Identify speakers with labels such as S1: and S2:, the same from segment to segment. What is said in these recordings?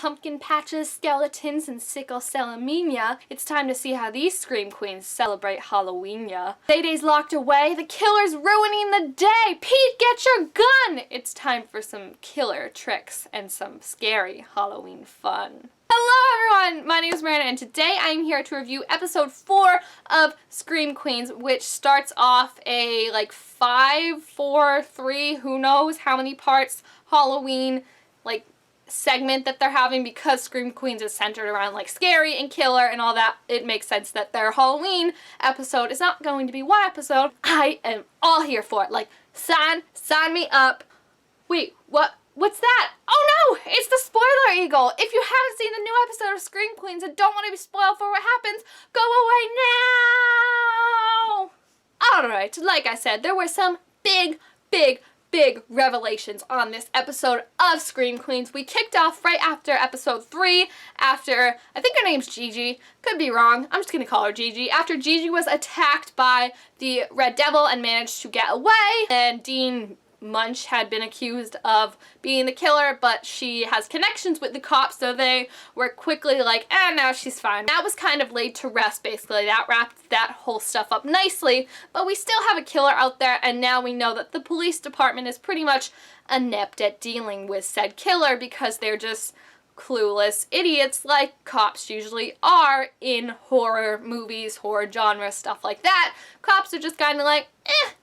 S1: pumpkin patches, skeletons, and sickle cell anemia, it's time to see how these Scream Queens celebrate Halloween-ya. Day-Day's locked away, the killer's ruining the day! Pete, get your gun! It's time for some killer tricks and some scary Halloween fun. Hello everyone, my name is Miranda and today I am here to review episode 4 of Scream Queens, which starts off a 5, 4, 3, who knows how many parts Halloween segment that they're having, because Scream Queens is centered around scary and killer and all that. It makes sense that their Halloween episode is not going to be one episode. I am all here for it. Sign me up. Wait, what's that? Oh no! It's the spoiler eagle! If you haven't seen the new episode of Scream Queens and don't want to be spoiled for what happens, go away now! Alright, like I said, there were some big revelations on this episode of Scream Queens. We kicked off right after episode 3, after, I think her name's Gigi, could be wrong, I'm just gonna call her Gigi, after Gigi was attacked by the Red Devil and managed to get away, and Dean Munch had been accused of being the killer, but she has connections with the cops, so they were quickly now she's fine. That was kind of laid to rest, basically. That wrapped that whole stuff up nicely, but we still have a killer out there, and now we know that the police department is pretty much inept at dealing with said killer because they're just clueless idiots like cops usually are in horror movies, horror genre, stuff like that. Cops are just kind of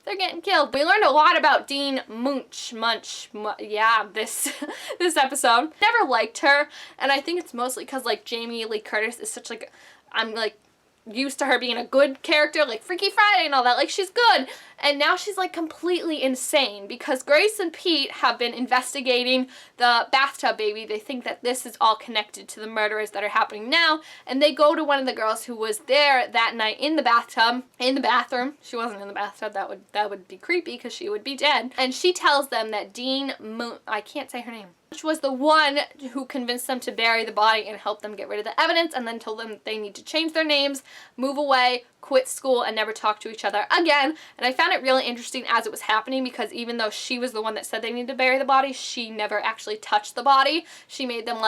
S1: they're getting killed. We learned a lot about Dean Munch, this episode. Never liked her, and I think it's mostly because Jamie Lee Curtis is such I'm used to her being a good character, Freaky Friday and all that, she's good, and now she's completely insane because Grace and Pete have been investigating the bathtub baby. They think that this is all connected to the murders that are happening now, and they go to one of the girls who was there that night in the bathroom. She wasn't in the bathtub, that would be creepy because she would be dead, and she tells them that I can't say her name, which was the one who convinced them to bury the body and help them get rid of the evidence, and then told them they need to change their names, move away, quit school, and never talk to each other again. And I found it really interesting as it was happening because even though she was the one that said they needed to bury the body, she never actually touched the body. She made them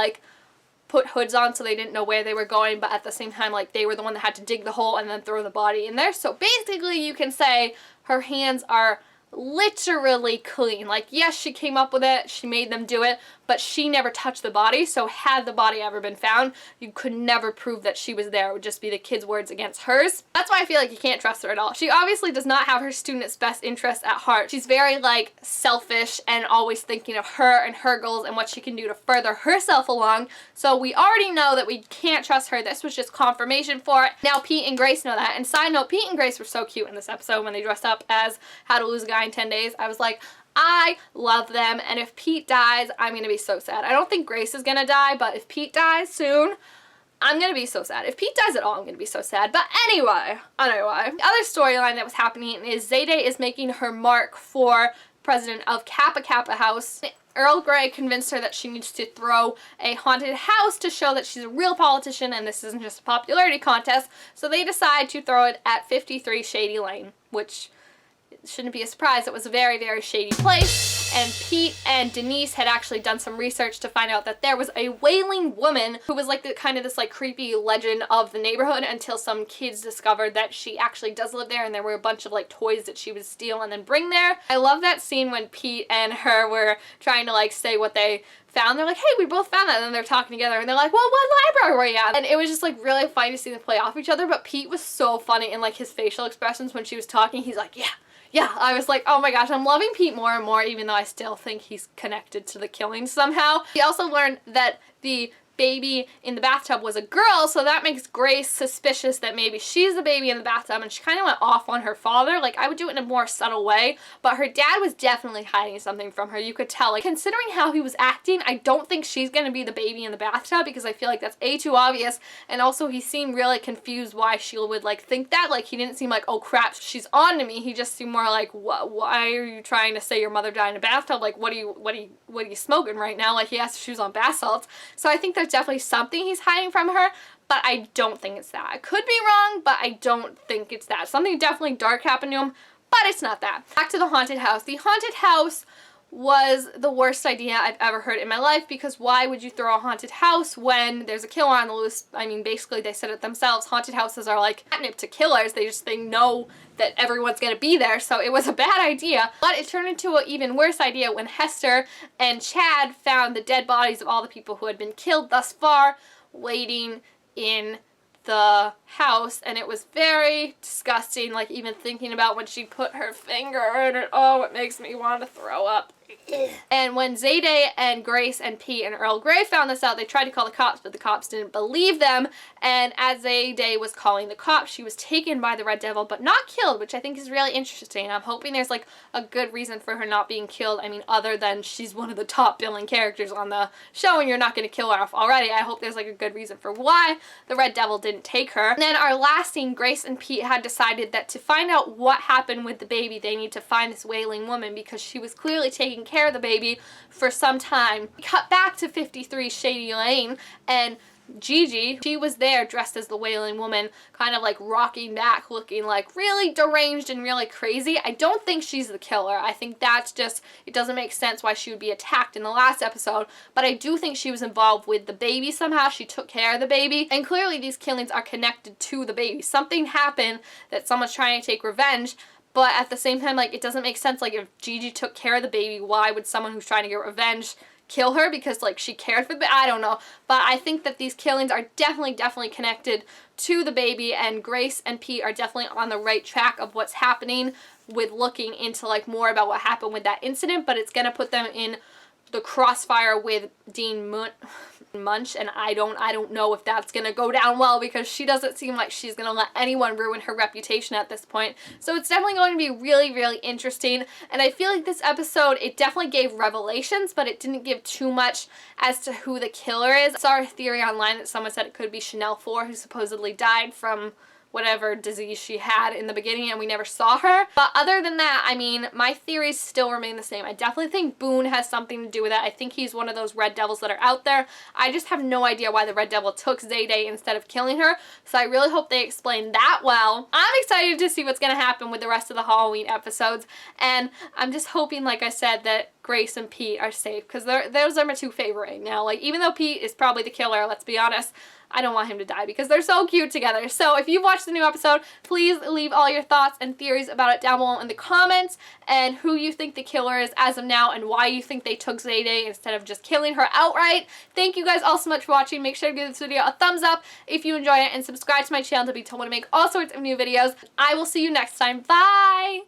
S1: put hoods on so they didn't know where they were going, but at the same time they were the one that had to dig the hole and then throw the body in there. So basically you can say her hands are literally clean. Yes, she came up with it, she made them do it, but she never touched the body, so had the body ever been found, you could never prove that she was there. It would just be the kids' words against hers. That's why I feel you can't trust her at all. She obviously does not have her students' best interests at heart. She's very selfish and always thinking of her and her goals and what she can do to further herself along, so we already know that we can't trust her. This was just confirmation for it. Now Pete and Grace know that, and side note, Pete and Grace were so cute in this episode when they dressed up as How to Lose a Guy in 10 Days. I was I love them, and if Pete dies, I'm gonna be so sad. I don't think Grace is gonna die, but if Pete dies soon, I'm gonna be so sad. If Pete dies at all, I'm gonna be so sad. But anyway. The other storyline that was happening is Zayday is making her mark for president of Kappa Kappa House. Earl Grey convinced her that she needs to throw a haunted house to show that she's a real politician and this isn't just a popularity contest, so they decide to throw it at 53 Shady Lane, which shouldn't be a surprise. It was a very shady place, and Pete and Denise had actually done some research to find out that there was a wailing woman who was this creepy legend of the neighborhood until some kids discovered that she actually does live there, and there were a bunch of toys that she would steal and then bring there. I love that scene when Pete and her were trying to say what they found. They're hey, we both found that, and then they're talking together and they're well, what library were you at? And it was just really funny to see them play off each other, but Pete was so funny in his facial expressions when she was talking. He's yeah, I was oh my gosh, I'm loving Pete more and more, even though I still think he's connected to the killing somehow. We also learned that the baby in the bathtub was a girl, so that makes Grace suspicious that maybe she's the baby in the bathtub, and she kind of went off on her father. I would do it in a more subtle way, but her dad was definitely hiding something from her. You could tell. Considering how he was acting, I don't think she's gonna be the baby in the bathtub because I feel that's too obvious, and also he seemed really confused why she would think that. He didn't seem oh crap, she's on to me. He just seemed more why are you trying to say your mother died in a bathtub? What are you smoking right now? He asked if she was on bath salts. So I think there's definitely something he's hiding from her, but I don't think it's that. I could be wrong, but I don't think it's that. Something definitely dark happened to him, but it's not that. Back to the haunted house. The haunted house was the worst idea I've ever heard in my life, because why would you throw a haunted house when there's a killer on the loose? I mean, basically they said it themselves, haunted houses are like catnip to killers. They know that everyone's gonna be there, so it was a bad idea. But it turned into an even worse idea when Hester and Chad found the dead bodies of all the people who had been killed thus far waiting in the house, and it was very disgusting. Like, even thinking about when she put her finger in it, oh, it makes me want to throw up. And when Zayday and Grace and Pete and Earl Grey found this out, they tried to call the cops, but the cops didn't believe them. And as Zayday was calling the cops, she was taken by the Red Devil, but not killed, which I think is really interesting. I'm hoping there's like a good reason for her not being killed. I mean, other than she's one of the top billing characters on the show and you're not going to kill her off already. I hope there's like a good reason for why the Red Devil didn't take her. And then our last scene, Grace and Pete had decided that to find out what happened with the baby, they need to find this wailing woman, because she was clearly taking care of the baby for some time. We cut back to 53 Shady Lane, and Gigi, she was there dressed as the Wailing Woman, kind of like rocking back, looking like really deranged and really crazy. I don't think she's the killer. I think that's just, it doesn't make sense why she would be attacked in the last episode, but I do think she was involved with the baby somehow. She took care of the baby, and clearly these killings are connected to the baby. Something happened that someone's trying to take revenge, but at the same time, like, it doesn't make sense. Like, if Gigi took care of the baby, why would someone who's trying to get revenge kill her? Because, like, she cared for the baby? I don't know. But I think that these killings are definitely connected to the baby, and Grace and Pete are definitely on the right track of what's happening with looking into, like, more about what happened with that incident, but it's gonna put them in the crossfire with Dean Munch, and I don't know if that's gonna go down well, because she doesn't seem like she's gonna let anyone ruin her reputation at this point. So it's definitely going to be really interesting, and I feel like this episode, it definitely gave revelations, but it didn't give too much as to who the killer is. I saw a theory online that someone said it could be Chanel 4, who supposedly died from whatever disease she had in the beginning and we never saw her. But other than that, I mean, my theories still remain the same. I definitely think Boone has something to do with it. I think he's one of those Red Devils that are out there. I just have no idea why the Red Devil took Zayday instead of killing her, so I really hope they explain that well. I'm excited to see what's going to happen with the rest of the Halloween episodes, and I'm just hoping, like I said, that Grace and Pete are safe, because those are my two favorite right now. Like, even though Pete is probably the killer, let's be honest, I don't want him to die because they're so cute together. So if you've watched the new episode, please leave all your thoughts and theories about it down below in the comments, and who you think the killer is as of now, and why you think they took Zayday instead of just killing her outright. Thank you guys all so much for watching. Make sure to give this video a thumbs up if you enjoyed it, and subscribe to my channel to be told when I make all sorts of new videos. I will see you next time. Bye!